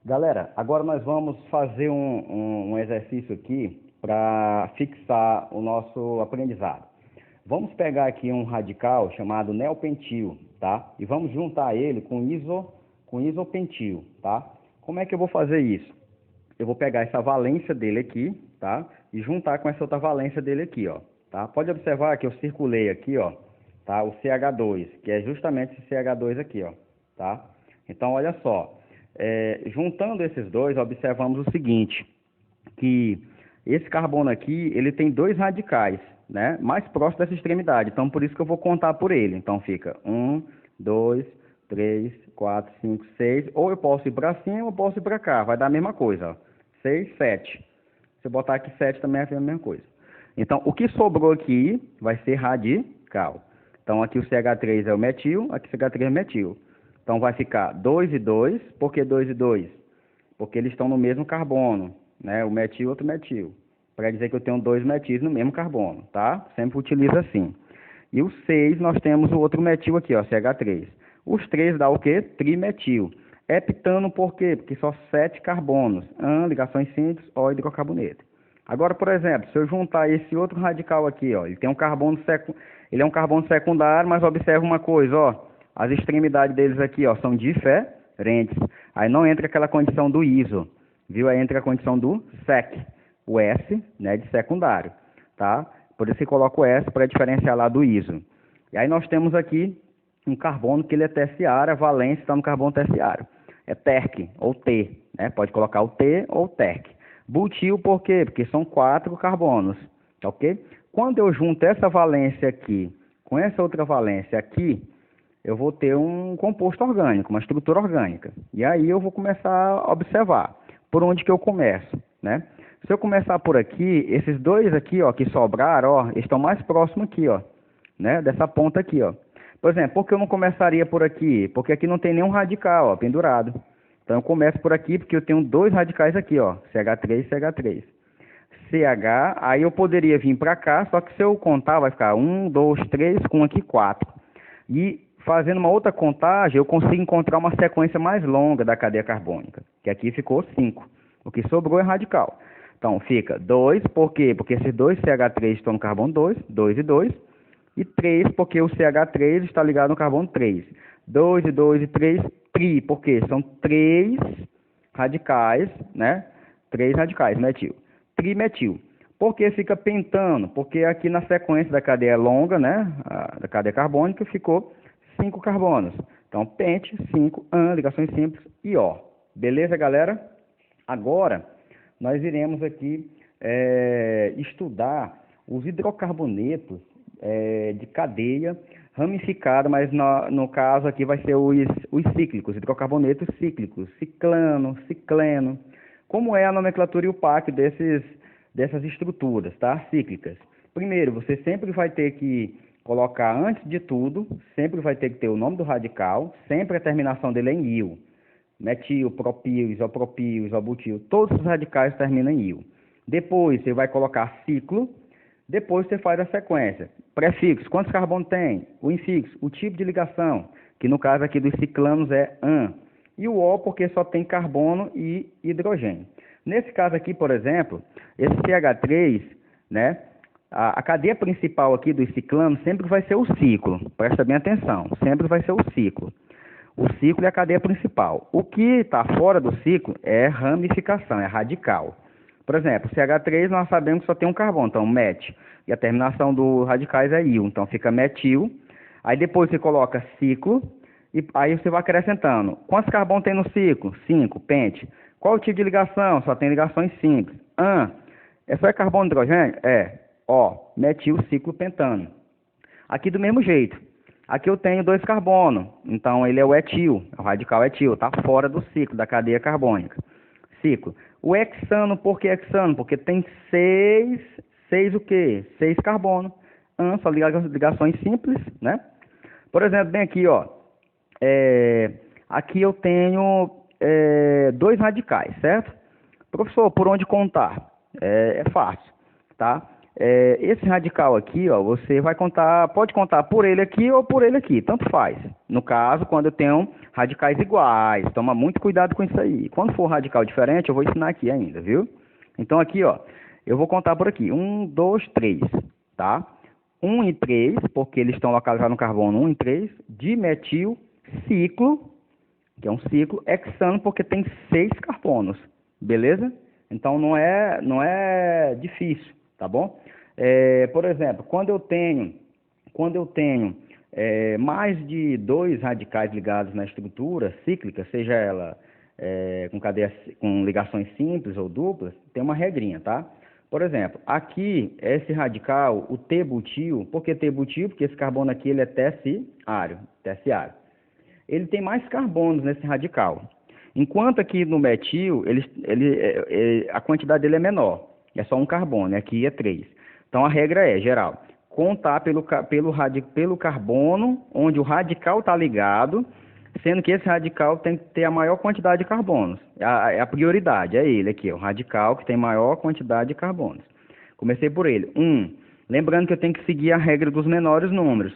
Galera, agora nós vamos fazer um exercício aqui para fixar o nosso aprendizado. Vamos pegar aqui um radical chamado neopentil, tá? E vamos juntar ele com isopentil, tá? Como é que eu vou fazer isso? Eu vou pegar essa valência dele aqui, tá? E juntar com essa outra valência dele aqui, ó, tá? Pode observar que eu circulei aqui, ó, tá? O CH2, que é justamente esse CH2 aqui, ó, tá? Então, olha só. Juntando esses dois, observamos o seguinte, que esse carbono aqui, ele tem dois radicais, né, mais próximos dessa extremidade. Então, por isso que eu vou contar por ele. Então, fica 1, 2, 3, 4, 5, 6. Ou eu posso ir para cima ou eu posso ir para cá. Vai dar a mesma coisa, ó. 6, 7. Se eu botar aqui 7 também é a mesma coisa. Então, o que sobrou aqui vai ser radical. Então, aqui o CH3 é o metil, aqui o CH3 é o metil. Então, vai ficar 2 e 2. Por que 2 e 2? Porque eles estão no mesmo carbono, né? O metil e outro metil. Para dizer que eu tenho dois metis no mesmo carbono, tá? Sempre utiliza assim. E o 6, nós temos o outro metil aqui, ó, CH3. Os 3 dá o quê? Trimetil. Heptano por quê? Porque só 7 carbonos. Ligações simples, O hidrocarboneto. Agora, por exemplo, se eu juntar esse outro radical aqui, ó, ele tem um carbono ele é um carbono secundário, mas observa uma coisa, ó, as extremidades deles aqui, ó, são diferentes. Aí não entra aquela condição do iso, viu? Aí entra a condição do sec, o S, né, de secundário, tá? Por isso que coloca o S para diferenciar lá do iso. E aí nós temos aqui um carbono que ele é terciário, a valência está no carbono terciário. É terc, ou T, né? Pode colocar o T ou terc. Butil por quê? Porque são 4 carbonos, ok? Quando eu junto essa valência aqui com essa outra valência aqui, eu vou ter um composto orgânico, uma estrutura orgânica. E aí eu vou começar a observar por onde que eu começo, né? Se eu começar por aqui, esses dois aqui, ó, que sobraram, ó, estão mais próximos aqui, ó, né? Dessa ponta aqui, ó. Por exemplo, por que eu não começaria por aqui? Porque aqui não tem nenhum radical, ó, pendurado. Então eu começo por aqui porque eu tenho dois radicais aqui, ó, CH3 e CH3. CH, aí eu poderia vir para cá, só que se eu contar vai ficar 1, 2, 3, com aqui 4. E fazendo uma outra contagem, eu consigo encontrar uma sequência mais longa da cadeia carbônica, que aqui ficou 5. O que sobrou é radical. Então, fica 2, por quê? Porque esses dois CH3 estão no carbono 2, 2 e 2. E 3, porque o CH3 está ligado no carbono 3. 2 e 2 e 3, tri, porque são 3 radicais, né? 3 radicais, metil. Trimetil. Por que fica pentano? Porque aqui na sequência da cadeia longa, né? Da cadeia carbônica, ficou 5 carbonos. Então, pente, 5, ligações simples e O. Beleza, galera? Agora, nós iremos aqui estudar os hidrocarbonetos de cadeia ramificada, mas no caso aqui vai ser os cíclicos, hidrocarbonetos cíclicos, ciclano, cicleno. Como é a nomenclatura e o PAC dessas estruturas, tá? Cíclicas. Primeiro, você sempre vai ter que colocar, antes de tudo, sempre vai ter que ter o nome do radical, sempre a terminação dele é em il. Metil, propil, isopropil, isobutil, todos os radicais terminam em il. Depois você vai colocar ciclo, depois você faz a sequência. Prefixo, quantos carbonos tem? O infixo, o tipo de ligação, que no caso aqui dos ciclanos é AN. E o O porque só tem carbono e hidrogênio. Nesse caso aqui, por exemplo, esse CH3, né? A cadeia principal aqui dos ciclanos sempre vai ser o ciclo. Presta bem atenção, sempre vai ser o ciclo. O ciclo é a cadeia principal. O que está fora do ciclo é ramificação, é radical. Por exemplo, CH3 nós sabemos que só tem um carbono, então met. E a terminação dos radicais é il, então fica metil. Aí depois você coloca ciclo, e aí você vai acrescentando. Quantos carbonos tem no ciclo? 5, pente. Qual o tipo de ligação? Só tem ligações simples. É só carbono e hidrogênio? É. Ó, metil, ciclo, pentano. Aqui do mesmo jeito. Aqui eu tenho 2 carbonos, então ele é o etil, o radical etil, está fora do ciclo, da cadeia carbônica. Ciclo. O hexano, por que hexano? Porque tem 6 o quê? 6 carbonos. São ligações simples, né? Por exemplo, bem aqui, ó. Aqui eu tenho 2 radicais, certo? Professor, por onde contar? É fácil, tá? Esse radical aqui, ó, você vai contar, pode contar por ele aqui ou por ele aqui, tanto faz. No caso, quando eu tenho radicais iguais, toma muito cuidado com isso aí. Quando for radical diferente, eu vou ensinar aqui ainda, viu? Então aqui, ó, eu vou contar por aqui, 1, 2, 3, tá? 1 e 3, porque eles estão localizados no carbono 1 e 3, dimetil ciclo, que é um ciclo, hexano, porque tem 6 carbonos, beleza? Então não é difícil, tá bom? Por exemplo, quando eu tenho mais de 2 radicais ligados na estrutura cíclica, seja ela com ligações simples ou duplas, tem uma regrinha, tá? Por exemplo, aqui, esse radical, o T-butil, por que T-butil? Porque esse carbono aqui ele é terciário. Ele tem mais carbonos nesse radical. Enquanto aqui no metil, a quantidade dele é menor. É só um carbono, aqui é 3. Então a regra é, geral, contar pelo carbono onde o radical está ligado, sendo que esse radical tem que ter a maior quantidade de carbonos. A prioridade é ele aqui, o radical que tem maior quantidade de carbonos. Comecei por ele. 1. Lembrando que eu tenho que seguir a regra dos menores números.